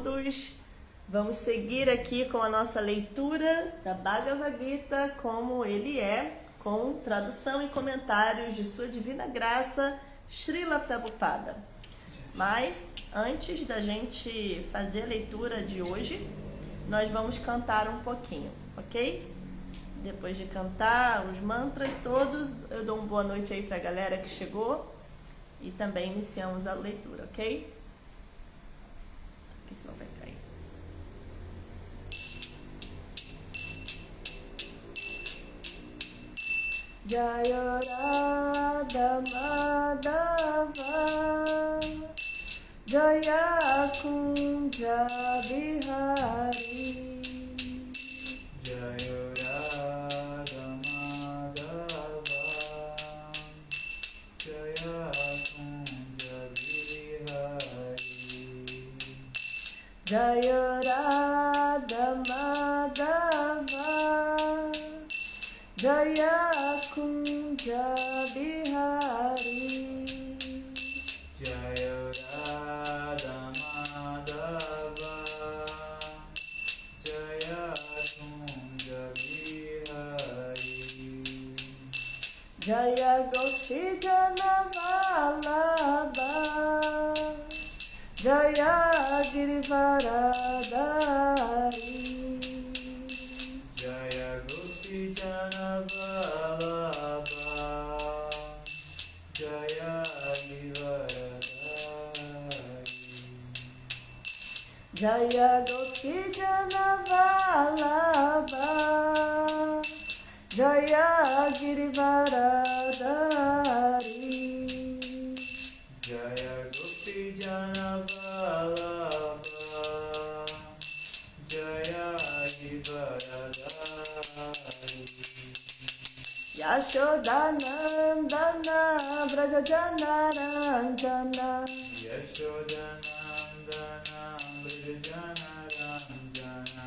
todos. Vamos seguir aqui com a nossa leitura da Bhagavad Gita como ele é, com tradução e comentários de Sua Divina Graça, Srila Prabhupada. Mas, antes da gente fazer a leitura de hoje, nós vamos cantar um pouquinho, ok? Depois de cantar os mantras todos, eu dou uma boa noite aí para a galera que chegou e também iniciamos a leitura, ok? Porque senão vai cair. Jaya Radha Madhava Jaya Kunja Bihari Jaya Radha Madhava Jaya Kunja Bihari Jaya Radha Madhava Jaya Kunja Bihari Jaya Radha Madhava Jaya Kunja Bihari Jaya Gopi Jana Vallabha Jaya Girivaradari Jaya Gopi Jana Vallabha Jaya Girivaradari Jaya Gopi Jana Vallabha Jaya Girivaradari Jaya Gopi Jana Vallabha Jaya Girivaradari Yashodanandana Braja Jana Ranjana Yashodanandana Brajana Ranjana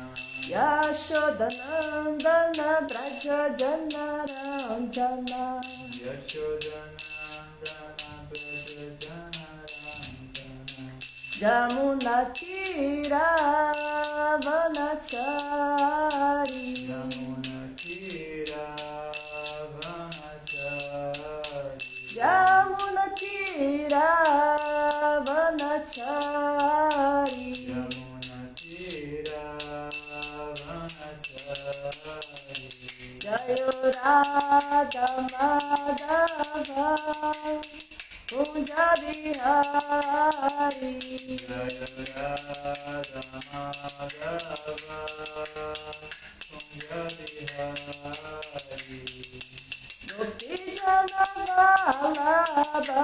Yashodanandana Braja Jana Ranjana Yashodanandana Brajana Ranjana Yamuna Tira Vanachari Yamuna Tira Vanachari Yamuna Tira Vanachari Yamuna Tira Vanachari Jaya Radha Madhava Kunja Bihari Jaya Radha Madhava Kunja Bihari Gopi Jana Vallabha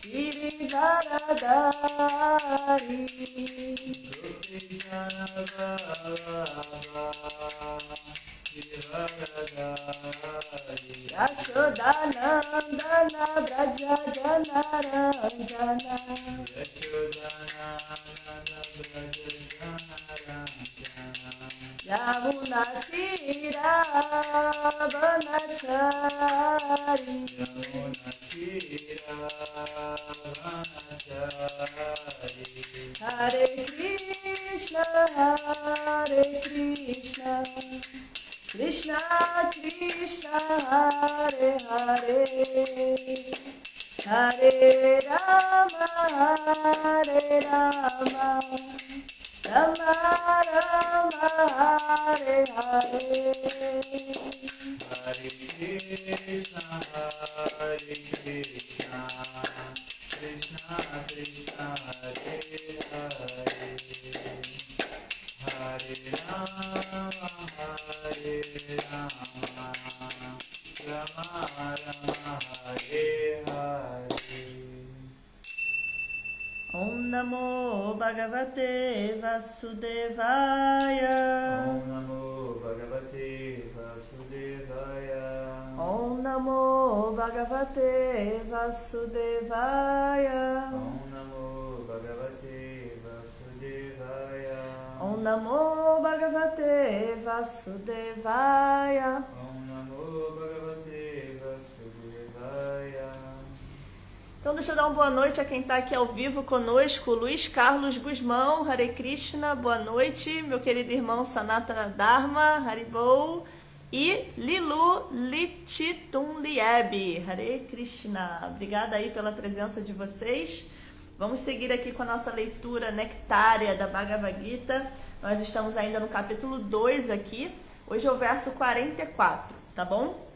Girivaradari Gopi Jana Vallabha Girivaradari Yashodanandana Braja Jana Ranjana Yashodanandana Brajana Ranjana Yamuna Tira Vanachari Yamuna Tira Vanachari Hare Krishna Krishna Krishna Hare Hare Hare Rama Rama Rama Hare Hare Hare Krishna Krishna Krishna Hare Hare Hare Rama Rama Rama Hare Hare Om Namo Bhagavate Vasudevaya Om Namo Bhagavate Vasudevaya Om Namo Bhagavate Vasudevaya Om Namo Bhagavate Vasudevaya Om Namo Bhagavate Vasudevaya Om Namo Bhagavate Vasudevaya Então deixa eu dar uma boa noite a quem está aqui ao vivo conosco, Luiz Carlos Guzmão, Hare Krishna, boa noite, meu querido irmão Sanatana Dharma, Haribol, e Lilu Lichitunlieb, Hare Krishna, obrigada aí pela presença de vocês. Vamos seguir aqui com a nossa leitura nectária da Bhagavad Gita, nós estamos ainda no capítulo 2 aqui, hoje é o verso 44, tá bom?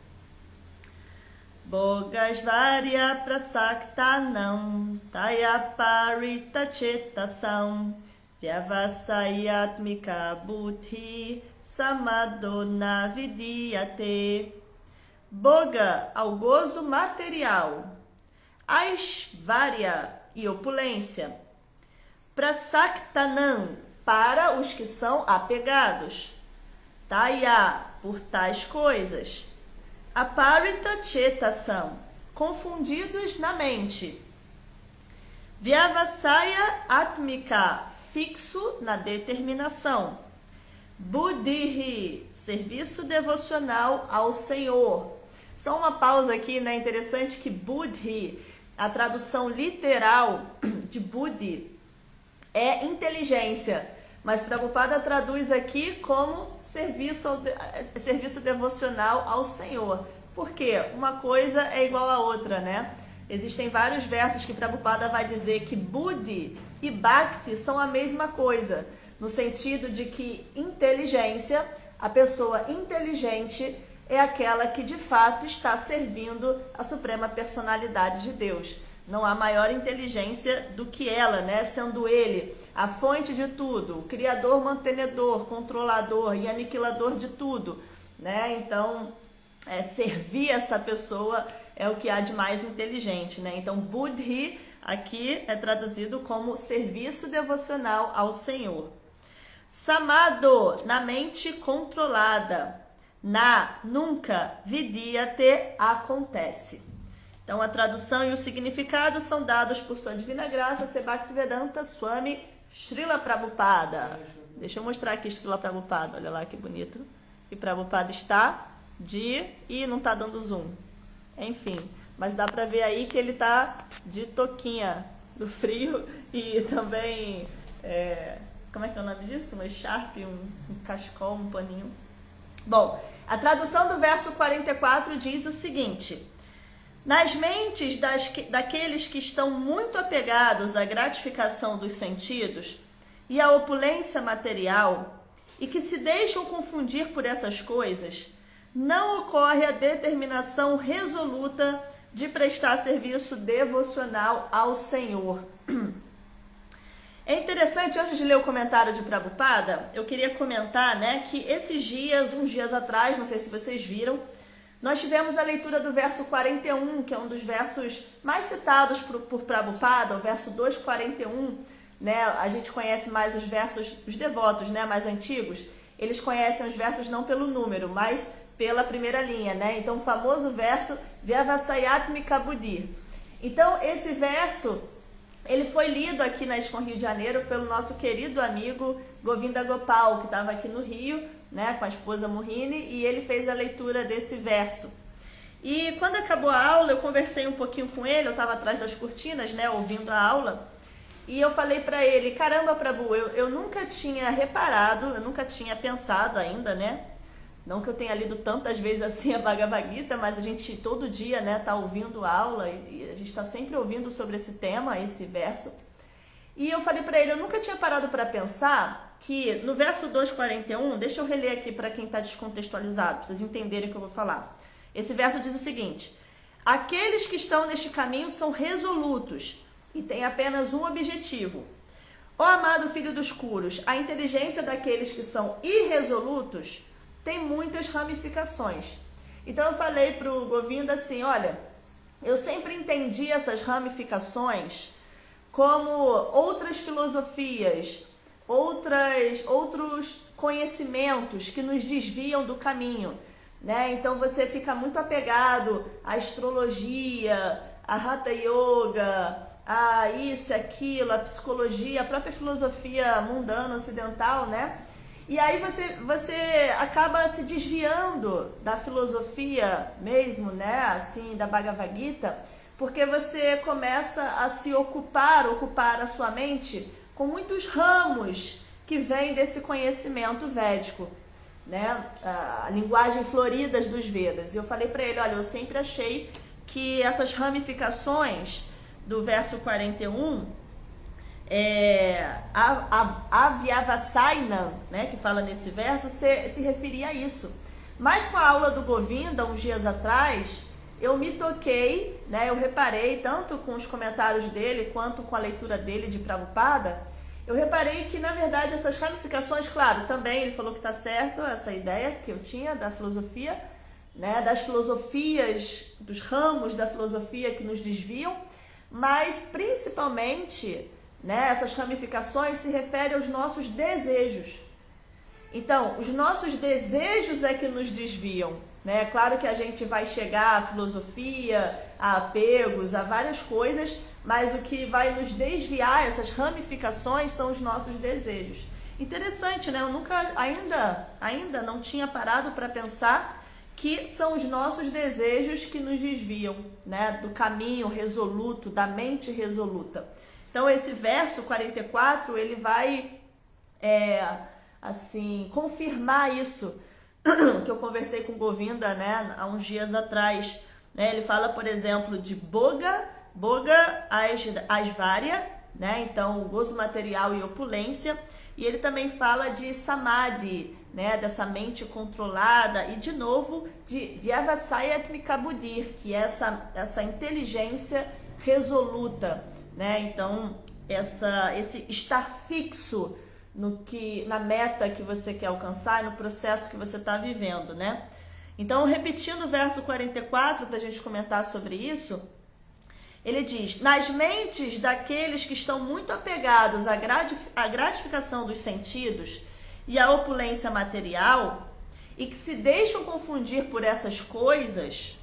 Bogasvarya prasaktanam tayaparita chetasam vyavasayatmika buddhi samadona vidyate. Boga, ao gozo material. Aishvarya, e opulência. Prasaktanam, para os que são apegados. Taya, por tais coisas. Aparita chetasam, confundidos na mente. Vyavasaya atmika, fixo na determinação. Buddhi, serviço devocional ao Senhor. Só uma pausa aqui, né? Interessante que Buddhi, a tradução literal de Buddhi é inteligência, mas Prabhupada traduz aqui como serviço devocional ao Senhor. Por quê? Uma coisa é igual à outra, né? Existem vários versos que Prabhupada vai dizer que Buddhi e Bhakti são a mesma coisa, no sentido de que inteligência, a pessoa inteligente é aquela que de fato está servindo a Suprema Personalidade de Deus. Não há maior inteligência do que ela, né? Sendo ele a fonte de tudo, o criador, mantenedor, controlador e aniquilador de tudo, né? Então, servir essa pessoa é o que há de mais inteligente, né? Então, Buddhi aqui é traduzido como serviço devocional ao Senhor. Samado, na mente controlada. Nunca, vidyate, acontece. Então, a tradução e o significado são dados por sua divina graça, Sri Bhaktivedanta Swami Srila Prabhupada. Deixa eu mostrar aqui Srila Prabhupada, olha lá que bonito. E Prabhupada está Ih, não está dando zoom. Enfim, mas dá para ver aí que ele está de touquinha do frio e também, como é que é o nome disso? Uma echarpe, um cachecol, um paninho. Bom, a tradução do verso 44 diz o seguinte: nas mentes daqueles que estão muito apegados à gratificação dos sentidos e à opulência material e que se deixam confundir por essas coisas, não ocorre a determinação resoluta de prestar serviço devocional ao Senhor. É interessante, antes de ler o comentário de Prabhupada, eu queria comentar, né, que uns dias atrás, não sei se vocês viram, nós tivemos a leitura do verso 41, que é um dos versos mais citados por Prabhupada, o verso 241, né? A gente conhece mais os versos, os devotos, né, mais antigos, eles conhecem os versos não pelo número, mas pela primeira linha, né? Então, o famoso verso Vyavasayatmika Buddhi. Então, esse verso, ele foi lido aqui na ISKCON Rio de Janeiro pelo nosso querido amigo Govinda Gopal, que estava aqui no Rio, né, com a esposa Mohini, e ele fez a leitura desse verso. E quando acabou a aula, eu conversei um pouquinho com ele, eu estava atrás das cortinas, né, ouvindo a aula, e eu falei para ele, caramba, Prabhu, eu nunca tinha reparado, eu nunca tinha pensado ainda, né, não que eu tenha lido tantas vezes assim a Bhagavad Gita, mas a gente todo dia, né, tá ouvindo a aula e a gente está sempre ouvindo sobre esse tema, esse verso. E eu falei para ele, eu nunca tinha parado para pensar que no verso 241, deixa eu reler aqui para quem está descontextualizado, para vocês entenderem o que eu vou falar. Esse verso diz o seguinte: aqueles que estão neste caminho são resolutos e têm apenas um objetivo. Ó amado filho dos curos, a inteligência daqueles que são irresolutos tem muitas ramificações. Então eu falei para o Govinda assim, olha, eu sempre entendi essas ramificações como outras filosofias, outros conhecimentos que nos desviam do caminho, né? Então você fica muito apegado à astrologia, à Hatha Yoga, a isso, aquilo, a psicologia, a própria filosofia mundana ocidental, né? E aí você acaba se desviando da filosofia mesmo, né, assim, da Bhagavad Gita, porque você começa a se ocupar a sua mente com muitos ramos que vêm desse conhecimento védico, né? A linguagem florida dos Vedas. E eu falei para ele, olha, eu sempre achei que essas ramificações do verso 41, Avyavasaina, né, que fala nesse verso, se referia a isso. Mas com a aula do Govinda, uns dias atrás, eu me toquei, né, eu reparei, tanto com os comentários dele, quanto com a leitura dele de Prabhupada, eu reparei que, na verdade, essas ramificações, claro, também ele falou que está certo, essa ideia que eu tinha da filosofia, né, das filosofias, dos ramos da filosofia que nos desviam, mas principalmente, né, essas ramificações se referem aos nossos desejos. Então, os nossos desejos é que nos desviam, né? Claro que a gente vai chegar à filosofia, a apegos, a várias coisas, mas o que vai nos desviar, essas ramificações, são os nossos desejos. Interessante, né? Eu nunca, ainda não tinha parado para pensar que são os nossos desejos que nos desviam, né? Do caminho resoluto, da mente resoluta. Então, esse verso 44, ele vai, confirmar isso que eu conversei com Govinda, né, há uns dias atrás. Né? Ele fala, por exemplo, de Boga Aishvarya, né? Então, o gozo material e opulência. E ele também fala de Samadhi, né? Dessa mente controlada. E, de novo, de Vyavasayatmika Buddhir, que é essa inteligência resoluta. Né? Então, esse estar fixo na meta que você quer alcançar, no processo que você está vivendo, né? Então, repetindo o verso 44, para a gente comentar sobre isso, ele diz, nas mentes daqueles que estão muito apegados à gratificação dos sentidos e à opulência material, e que se deixam confundir por essas coisas,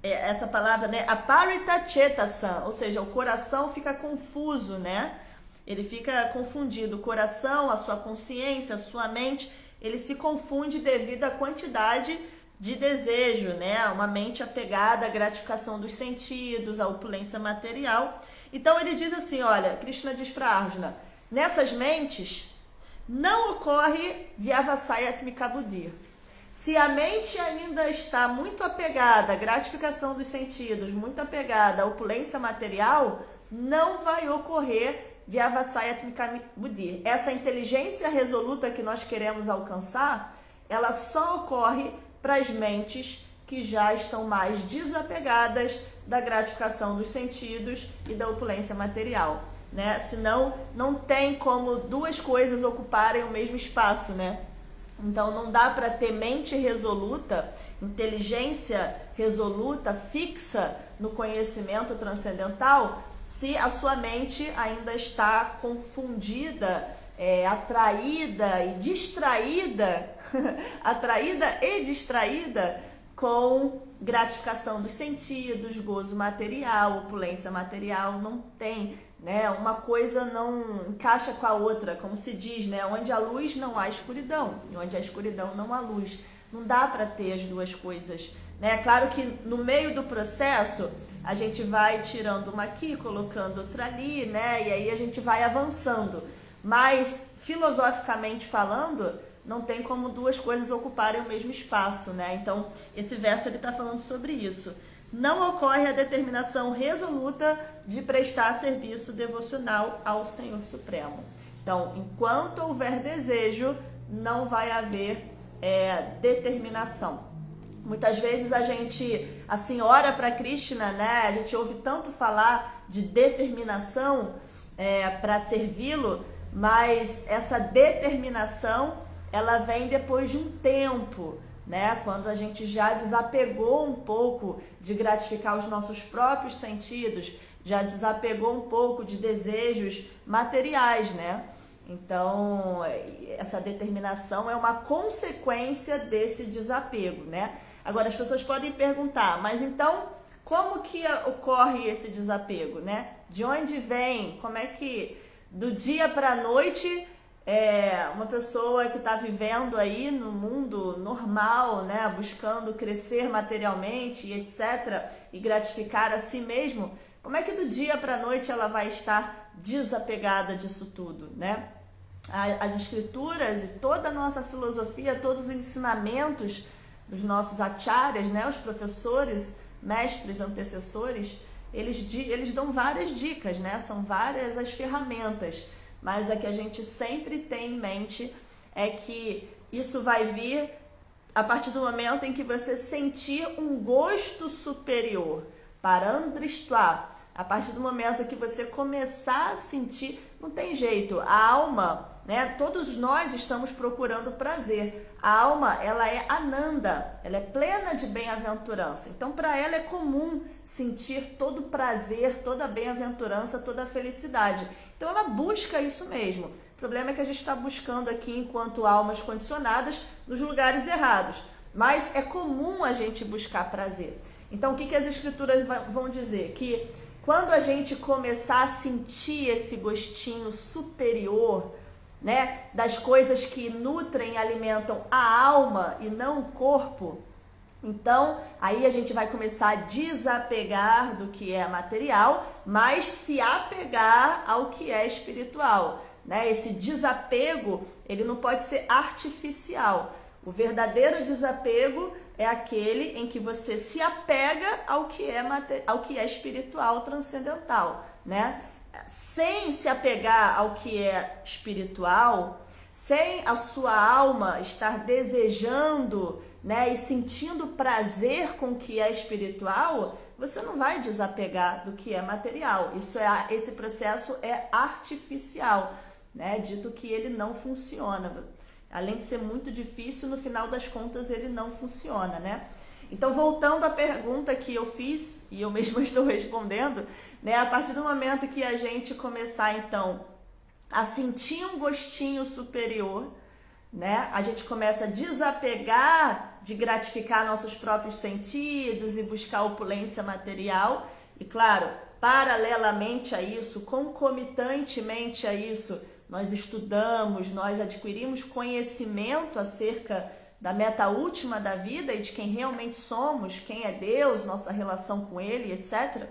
essa palavra, né, aparita chetasan, ou seja, o coração fica confuso, né? Ele fica confundido, o coração, a sua consciência, a sua mente, ele se confunde devido à quantidade de desejo, né? Uma mente apegada à gratificação dos sentidos, à opulência material. Então ele diz assim, olha, Krishna diz para Arjuna, nessas mentes não ocorre Vyavasayatmika Buddhir. Se a mente ainda está muito apegada à gratificação dos sentidos, muito apegada à opulência material, não vai ocorrer Vyavasayatmika Buddhir. Essa inteligência resoluta que nós queremos alcançar, ela só ocorre para as mentes que já estão mais desapegadas da gratificação dos sentidos e da opulência material, né? Senão, não tem como duas coisas ocuparem o mesmo espaço, né? Então, não dá para ter mente resoluta, inteligência resoluta, fixa no conhecimento transcendental, se a sua mente ainda está confundida, atraída e distraída, atraída e distraída com gratificação dos sentidos, gozo material, opulência material. Não tem, né? Uma coisa não encaixa com a outra, como se diz, né? Onde há luz não há escuridão, e onde há escuridão não há luz. Não dá para ter as duas coisas, né? Claro que no meio do processo a gente vai tirando uma aqui, colocando outra ali, né? E aí a gente vai avançando. Mas filosoficamente falando, não tem como duas coisas ocuparem o mesmo espaço, né? Então, esse verso ele está falando sobre isso. Não ocorre a determinação resoluta de prestar serviço devocional ao Senhor Supremo. Então, enquanto houver desejo, não vai haver determinação. Muitas vezes a gente, assim, ora para Krishna, né? A gente ouve tanto falar de determinação para servi-lo, mas essa determinação, ela vem depois de um tempo, né? Quando a gente já desapegou um pouco de gratificar os nossos próprios sentidos, já desapegou um pouco de desejos materiais, né? Então, essa determinação é uma consequência desse desapego, né? Agora, as pessoas podem perguntar, mas então, como que ocorre esse desapego, né? De onde vem? Como é que, do dia para a noite, uma pessoa que está vivendo aí no mundo normal, né, buscando crescer materialmente e etc, e gratificar a si mesmo, como é que do dia para a noite ela vai estar desapegada disso tudo, né? As escrituras e toda a nossa filosofia, todos os ensinamentos dos nossos acharyas, né, os professores, mestres, antecessores, eles dão várias dicas, né? São várias as ferramentas, mas a que a gente sempre tem em mente é que isso vai vir a partir do momento em que você sentir um gosto superior, parandristva. A partir do momento que você começar a sentir, não tem jeito, a alma, né? Todos nós estamos procurando prazer. A alma, ela é ananda, ela é plena de bem-aventurança. Então, para ela é comum sentir todo prazer, toda bem-aventurança, toda felicidade. Então, ela busca isso mesmo. O problema é que a gente está buscando aqui, enquanto almas condicionadas, nos lugares errados. Mas é comum a gente buscar prazer. Então, o que as escrituras vão dizer? Que quando a gente começar a sentir esse gostinho superior, né, das coisas que nutrem e alimentam a alma e não o corpo, então aí a gente vai começar a desapegar do que é material, mas se apegar ao que é espiritual, né? Esse desapego, ele não pode ser artificial. O verdadeiro desapego é aquele em que você se apega ao que é espiritual, transcendental, né? Sem se apegar ao que é espiritual, sem a sua alma estar desejando, né, e sentindo prazer com o que é espiritual, você não vai desapegar do que é material. Esse processo é artificial, né? Dito que ele não funciona. Além de ser muito difícil, no final das contas ele não funciona, né? Então, voltando à pergunta que eu fiz, e eu mesma estou respondendo, né? A partir do momento que a gente começar, então, a sentir um gostinho superior, né? A gente começa a desapegar de gratificar nossos próprios sentidos e buscar opulência material. E, claro, paralelamente a isso, concomitantemente a isso, nós estudamos, nós adquirimos conhecimento acerca da meta última da vida e de quem realmente somos, quem é Deus, nossa relação com Ele, etc.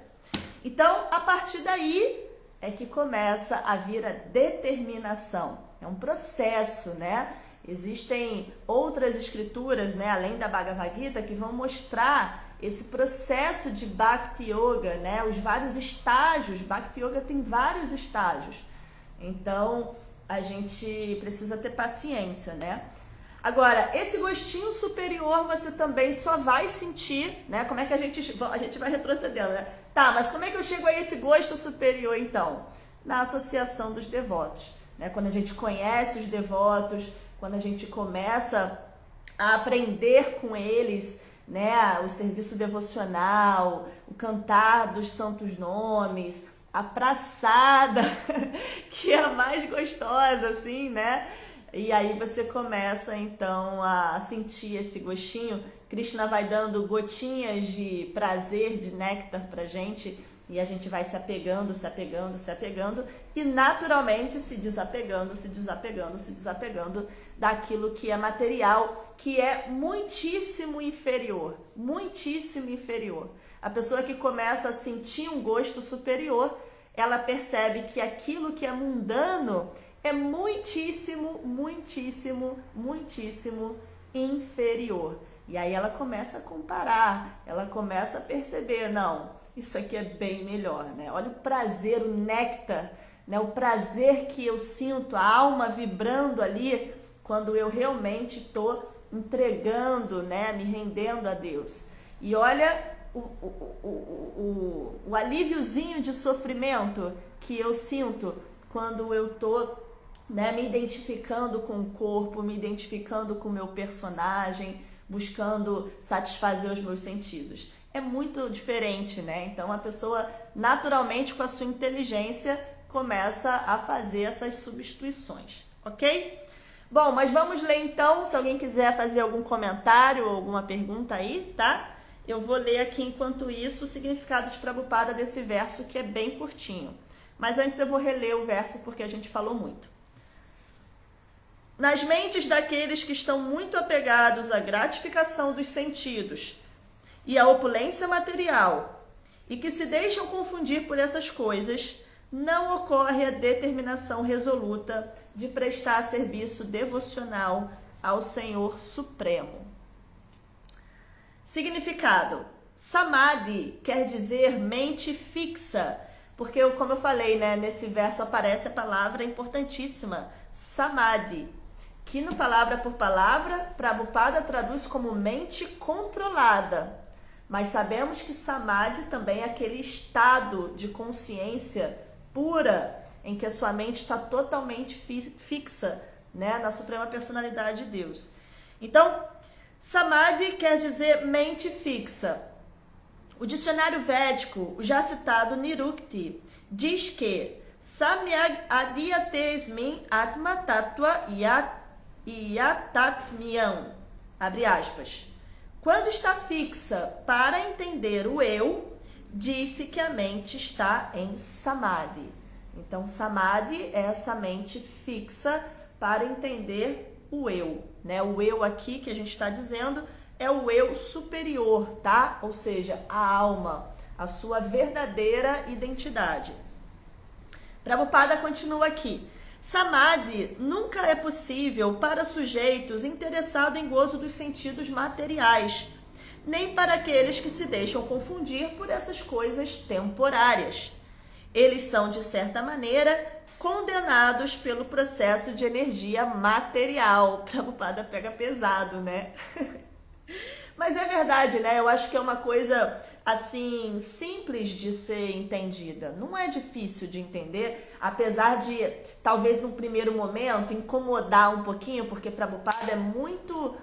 Então, a partir daí é que começa a vir a determinação. É um processo, né? Existem outras escrituras, né, além da Bhagavad Gita, que vão mostrar esse processo de Bhakti Yoga, né? Os vários estágios. Bhakti Yoga tem vários estágios. Então, a gente precisa ter paciência, né? Agora, esse gostinho superior você também só vai sentir, né? Como é que a gente vai retrocedendo, né? Tá, mas como é que eu chego a esse gosto superior, então? Na associação dos devotos, né? Quando a gente conhece os devotos, quando a gente começa a aprender com eles, né? O serviço devocional, o cantar dos santos nomes, a praçada, que é a mais gostosa, assim, né? E aí você começa, então, a sentir esse gostinho. Krishna vai dando gotinhas de prazer, de néctar pra gente, e a gente vai se apegando, se apegando, se apegando, e naturalmente se desapegando, se desapegando, se desapegando daquilo que é material, que é muitíssimo inferior, muitíssimo inferior. A pessoa que começa a sentir um gosto superior, ela percebe que aquilo que é mundano é muitíssimo, muitíssimo, muitíssimo inferior. E aí ela começa a comparar, ela começa a perceber, não, isso aqui é bem melhor, né? Olha o prazer, o néctar, né? O prazer que eu sinto, a alma vibrando ali, quando eu realmente estou entregando, né? Me rendendo a Deus. E olha o alíviozinho de sofrimento que eu sinto quando eu estou, né, me identificando com o corpo, me identificando com o meu personagem, buscando satisfazer os meus sentidos. É muito diferente, né? Então a pessoa naturalmente, com a sua inteligência, começa a fazer essas substituições, ok? Bom, mas vamos ler então, se alguém quiser fazer algum comentário ou alguma pergunta aí, tá? Eu vou ler aqui enquanto isso o significado de Prabhupada desse verso, que é bem curtinho. Mas antes eu vou reler o verso porque a gente falou muito. nas mentes daqueles que estão muito apegados à gratificação dos sentidos e à opulência material, e que se deixam confundir por essas coisas, não ocorre a determinação resoluta de prestar serviço devocional ao Senhor Supremo. Significado: Samadhi quer dizer mente fixa, porque, como eu falei, né, nesse verso aparece a palavra importantíssima, Samadhi, que no palavra por palavra, Prabhupada traduz como mente controlada. Mas sabemos que Samadhi também é aquele estado de consciência pura, em que a sua mente está totalmente fixa, né, na Suprema Personalidade de Deus. Então, Samadhi quer dizer mente fixa. O dicionário védico, o já citado Nirukti, diz que Samyag Adhyatesmin Atma Tattva Yatatmyam, abre aspas. Quando está fixa para entender o eu, diz-se que a mente está em Samadhi. Então, Samadhi é essa mente fixa para entender o eu, né? O eu aqui que a gente está dizendo é o eu superior, tá? Ou seja, a alma, a sua verdadeira identidade. Prabhupada continua aqui. Samadhi nunca é possível para sujeitos interessados em gozo dos sentidos materiais, nem para aqueles que se deixam confundir por essas coisas temporárias. Eles são, de certa maneira, condenados pelo processo de energia material. Prabhupada pega pesado, né? Mas é verdade, né? Eu acho que é uma coisa, assim, simples de ser entendida. Não é difícil de entender, apesar de, talvez, num primeiro momento, incomodar um pouquinho, porque Prabhupada é muito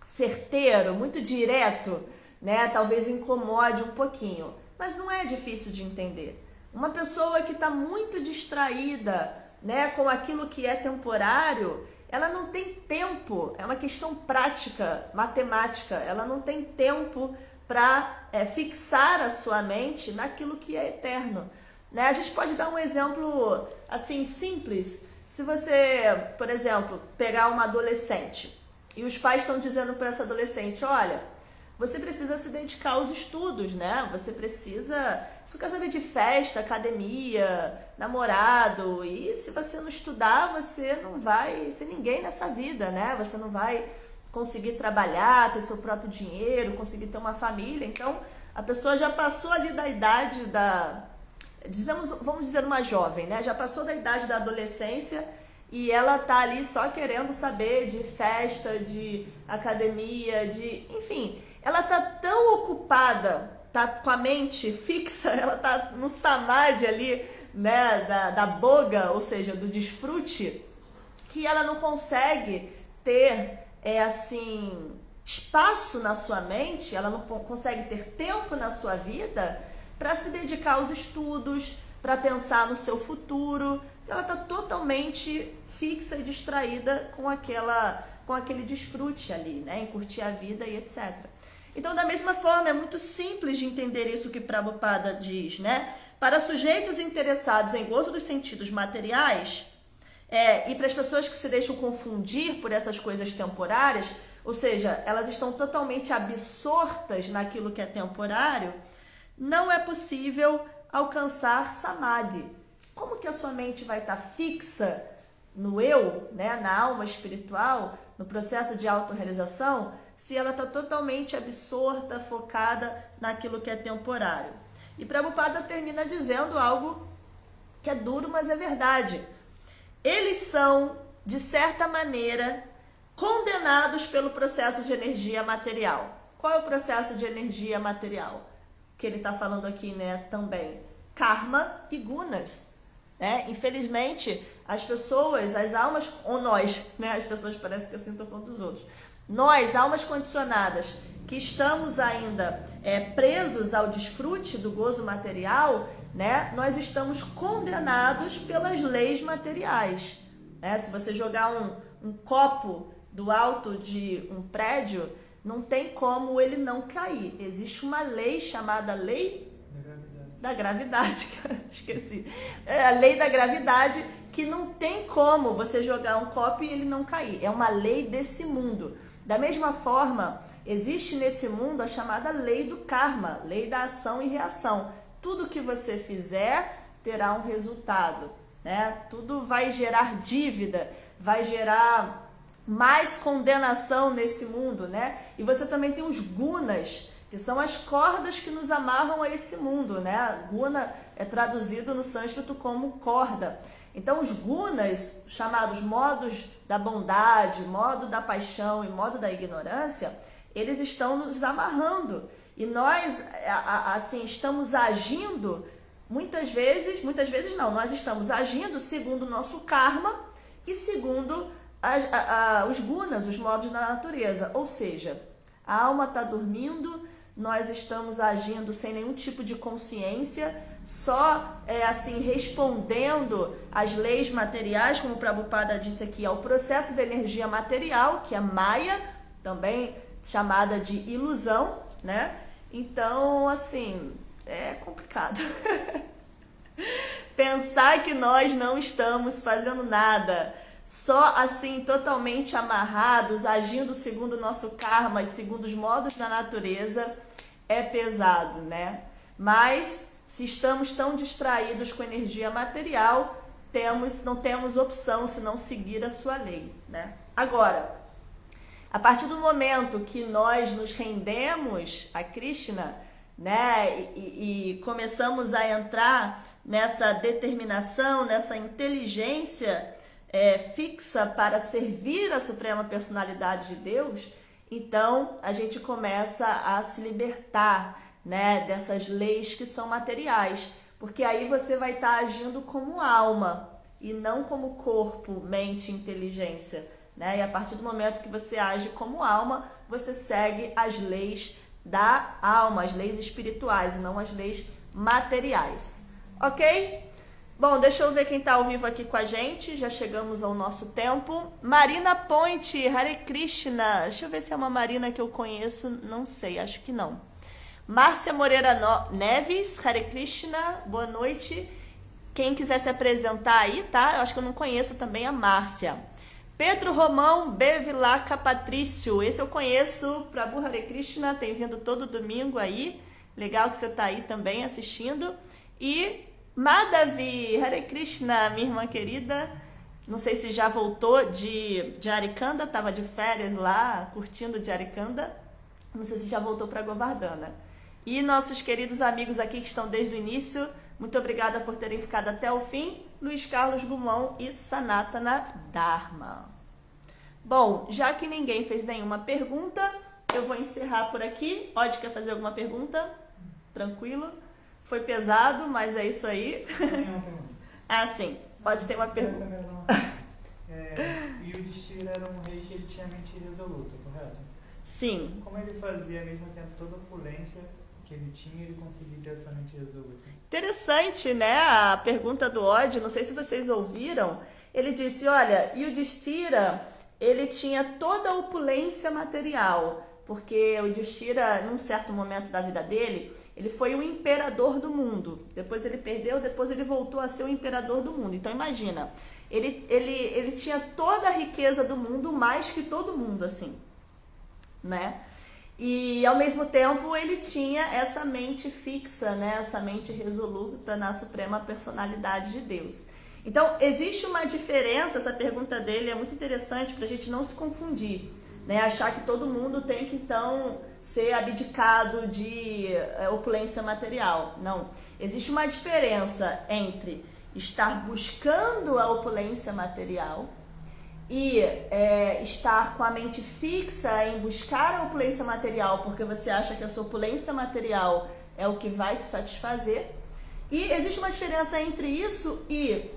certeiro, muito direto, né? Talvez incomode um pouquinho. Mas não é difícil de entender. Uma pessoa que está muito distraída, né, com aquilo que é temporário, ela não tem tempo, é uma questão prática, matemática, ela não tem tempo para fixar a sua mente naquilo que é eterno. Né? A gente pode dar um exemplo assim simples. Se você, por exemplo, pegar uma adolescente e os pais estão dizendo para essa adolescente, olha, você precisa se dedicar aos estudos, né? Você precisa... Você quer saber de festa, academia, namorado. E se você não estudar, você não vai ser ninguém nessa vida, né? Você não vai conseguir trabalhar, ter seu próprio dinheiro, conseguir ter uma família. Então, a pessoa já passou ali da idade da... Vamos dizer uma jovem, né? Já passou da idade da adolescência e ela tá ali só querendo saber de festa, de academia, de... Enfim... Ela tá tão ocupada, tá com a mente fixa, ela tá no samadhi ali, né, da boga, ou seja, do desfrute, que ela não consegue ter, assim, espaço na sua mente, ela não consegue ter tempo na sua vida para se dedicar aos estudos, para pensar no seu futuro. Ela tá totalmente fixa e distraída com aquele desfrute ali, né, em curtir a vida e etc. Então, da mesma forma, é muito simples de entender isso que Prabhupada diz, né? Para sujeitos interessados em gozo dos sentidos materiais, e para as pessoas que se deixam confundir por essas coisas temporárias, ou seja, elas estão totalmente absortas naquilo que é temporário, não é possível alcançar Samadhi. Como que a sua mente vai estar fixa no eu, né, na alma espiritual, no processo de autorrealização, se ela está totalmente absorta, focada naquilo que é temporário? E Prabhupada termina dizendo algo que é duro, mas é verdade. Eles são, de certa maneira, condenados pelo processo de energia material. Qual é o processo de energia material? Que ele está falando aqui, né, também. Karma e gunas. Infelizmente, as pessoas, as almas, ou nós, né, as pessoas parecem que assim estão falando dos outros. Nós, almas condicionadas, que estamos ainda presos ao desfrute do gozo material, né, nós estamos condenados pelas leis materiais. Se você jogar um copo do alto de um prédio, não tem como ele não cair. Existe uma lei chamada lei da gravidade, esqueci. É a lei da gravidade que não tem como você jogar um copo e ele não cair. É uma lei desse mundo. Da mesma forma, existe nesse mundo a chamada lei do karma, lei da ação e reação. Tudo que você fizer terá um resultado, né? Tudo vai gerar dívida, vai gerar mais condenação nesse mundo, né? E você também tem os gunas, que são as cordas que nos amarram a esse mundo, né? Guna é traduzido no sânscrito como corda. Então, os gunas, chamados modos da bondade, modo da paixão e modo da ignorância, eles estão nos amarrando. E nós, assim, estamos agindo, muitas vezes não, nós estamos agindo segundo o nosso karma e segundo os gunas, os modos da natureza. Ou seja, a alma está dormindo, nós estamos agindo sem nenhum tipo de consciência, só assim respondendo às leis materiais, como o Prabhupada disse aqui, ao processo da energia material, que é Maya, também chamada de ilusão, né? Então, assim, é complicado. Pensar que nós não estamos fazendo nada, só assim totalmente amarrados, agindo segundo o nosso karma e segundo os modos da natureza, é pesado, né? Mas se estamos tão distraídos com energia material, não temos opção senão seguir a sua lei, né? Agora, a partir do momento que nós nos rendemos a Krishna, né, e começamos a entrar nessa determinação, nessa inteligência fixa para servir a Suprema Personalidade de Deus, então a gente começa a se libertar, né, dessas leis que são materiais, porque aí você vai estar agindo como alma e não como corpo, mente e inteligência, né? E a partir do momento que você age como alma, você segue as leis da alma, as leis espirituais e não as leis materiais, ok? Bom, deixa eu ver quem está ao vivo aqui com a gente, já chegamos ao nosso tempo. Marina Ponte, Hare Krishna, deixa eu ver se é uma Marina que eu conheço, não sei, acho que não. Márcia Moreira Neves, Hare Krishna, boa noite. Quem quiser se apresentar aí, tá? Eu acho que eu não conheço também a Márcia. Pedro Romão Bevilacca Patrício, esse eu conheço, Prabhu Hare Krishna, tem vindo todo domingo aí, legal que você está aí também assistindo. E Madhavi Hare Krishna, minha irmã querida, não sei se já voltou de Arikanda, estava de férias lá, curtindo de Arikanda, não sei se já voltou para Govardhana. E nossos queridos amigos aqui que estão desde o início, muito obrigada por terem ficado até o fim, Luiz Carlos Gumão e Sanatana Dharma. Bom, já que ninguém fez nenhuma pergunta, eu vou encerrar por aqui. Odd, quer fazer alguma pergunta? Tranquilo? Foi pesado, mas é isso aí. Ah, sim. Odd tem uma pergunta. E o Yudhishthira era um rei que ele tinha mente resoluta, correto? Sim. Como ele fazia, mesmo tendo toda a opulência que ele tinha, ele conseguia ter essa mente resoluta? Interessante, né? A pergunta do Odd, não sei se vocês ouviram. Ele disse, olha, Yudhishthira, ele tinha toda a opulência material, porque o Yudhishthira, num certo momento da vida dele, ele foi o imperador do mundo. Depois ele perdeu, depois ele voltou a ser o imperador do mundo. Então imagina, ele tinha toda a riqueza do mundo, mais que todo mundo, assim, né? E ao mesmo tempo ele tinha essa mente fixa, né? Essa mente resoluta na Suprema Personalidade de Deus. Então existe uma diferença, essa pergunta dele é muito interessante para a gente não se confundir, né? Achar que todo mundo tem que então ser abdicado de opulência material. Não, existe uma diferença entre estar buscando a opulência material e estar com a mente fixa em buscar a opulência material porque você acha que a sua opulência material é o que vai te satisfazer. E existe uma diferença entre isso e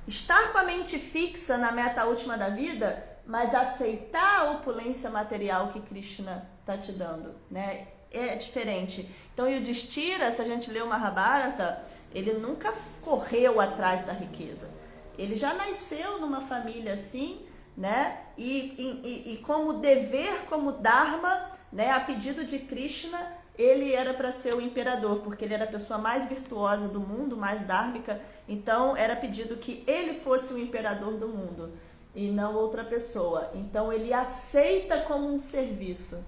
estar com a mente fixa na meta última da vida, mas aceitar a opulência material que Krishna está te dando, né? É diferente. Então, Yudhishthira, se a gente lê o Mahabharata, ele nunca correu atrás da riqueza. Ele já nasceu numa família assim, né? E como dever, como dharma, né? A pedido de Krishna, ele era para ser o imperador, porque ele era a pessoa mais virtuosa do mundo, mais dármica, então era pedido que ele fosse o imperador do mundo e não outra pessoa. Então ele aceita como um serviço,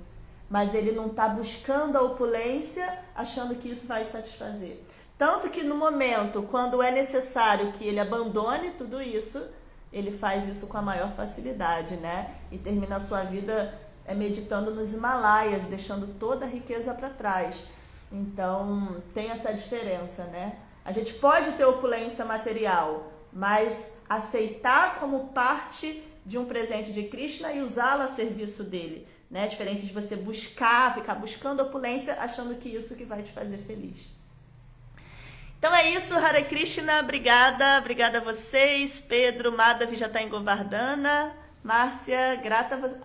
mas ele não está buscando a opulência achando que isso vai satisfazer. Tanto que no momento, quando é necessário que ele abandone tudo isso, ele faz isso com a maior facilidade, né? E termina a sua vida meditando nos Himalaias, deixando toda a riqueza para trás. Então, tem essa diferença, né? A gente pode ter opulência material, mas aceitar como parte de um presente de Krishna e usá-la a serviço dele, né? Diferente de você ficar buscando opulência, achando que isso que vai te fazer feliz. Então é isso, Hare Krishna, obrigada a vocês, Pedro, Madhavi já está em Govardhana, Márcia,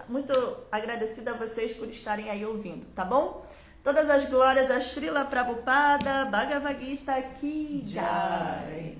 muito agradecida a vocês por estarem aí ouvindo, tá bom? Todas as glórias a Srila Prabhupada, Bhagavad Gita Ki Jai.